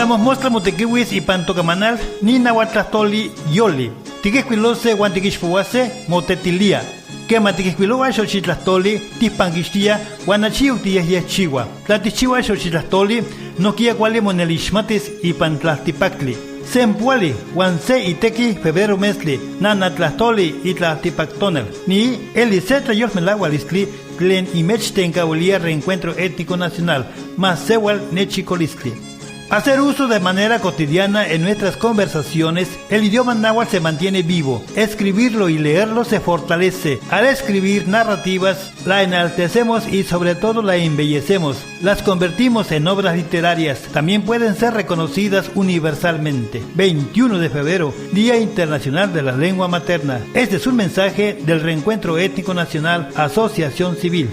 Salmos mostra motequiwis y pantocamanal ni nahuatlastoli yoli. Tiquesquilose guantiquixpuase motetilia. Que matiquesquiloa xochitlastoli tispanquixtia guanachiu tieschiwa. Tlatichiwa xochitlastoli no quia cuali monelixmatis y pantlastipactli. Sempuali, Wanse Iteki, febrero mesli, Nanatlastoli y Tlastipactonel. Ni Eliseta Yosmelawalistli, Glen Imechtencaulía Reencuentro Étnico Nacional, más Sewal Nechicolistli. Hacer uso de manera cotidiana en nuestras conversaciones, el idioma náhuatl se mantiene vivo. Escribirlo y leerlo se fortalece. Al escribir narrativas, la enaltecemos y sobre todo la embellecemos. Las convertimos en obras literarias. También pueden ser reconocidas universalmente. 21 de febrero, Día Internacional de la Lengua Materna. Este es un mensaje del Reencuentro Étnico Nacional, Asociación Civil.